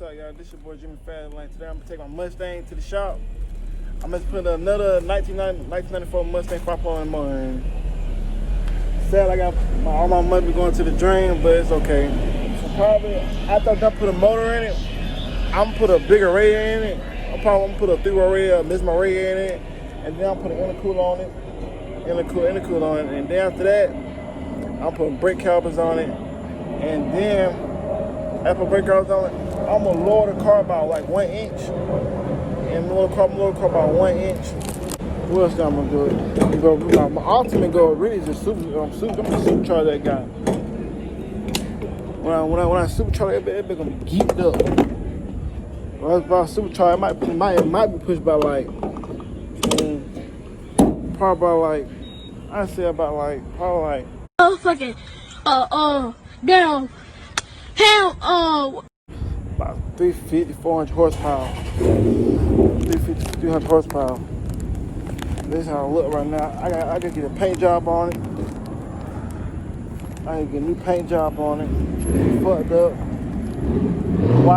What's up, y'all? This your boy Jimmy Fastlane. Today I'm gonna take my Mustang to the shop. I'm gonna put another 1994 Mustang 5.0 in the morning. Sad I got all my money going to the drain, but it's okay. So probably after I put a motor in it, I'm gonna put a bigger radiator in it. I'm probably gonna put a 3-way radiator, a Missma radiator in it, and then I'll put an intercooler on it, intercooler on it, and then after that, I'm putting brake calipers on it, and then after brake calipers on it, I'm gonna lower the car about like 1 inch, and lower the car about 1 inch. What else I'm gonna do? My ultimate goal really is just I'm gonna supercharge that guy. When I supercharge that bit gonna be geeked up. When I supercharge, it might be pushed by like, probably about like, I'd say about like, probably like. Oh fucking, down, hell, About 350, 400 horsepower. 350, 300 horsepower. This is how I look right now. I gotta get a paint job on it. I gotta get a new paint job on it. It's fucked up.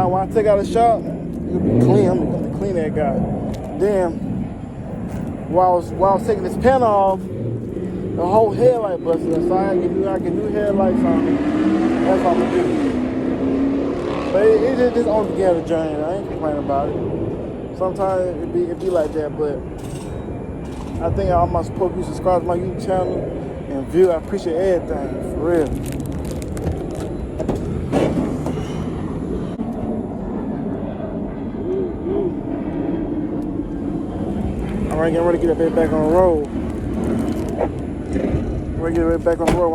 When I take out the shop, it'll be clean. I'm gonna clean that guy. Then, while I was taking this panel off, the whole headlight busted. So I get new headlights on it. That's what I'm gonna do. But it just only began to journey. I ain't complaining about it. Sometimes it be like that, but I think I'm supposed to subscribe to my YouTube channel and view. I appreciate everything, for real. All right, getting ready to get that baby back on the road. When I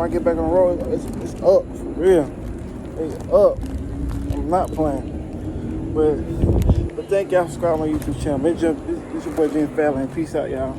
get back on the road, it's up, for real. It's up. I'm not playing. But thank y'all for subscribing to my YouTube channel. It's your boy Jimmy Fastlane. Peace out, y'all.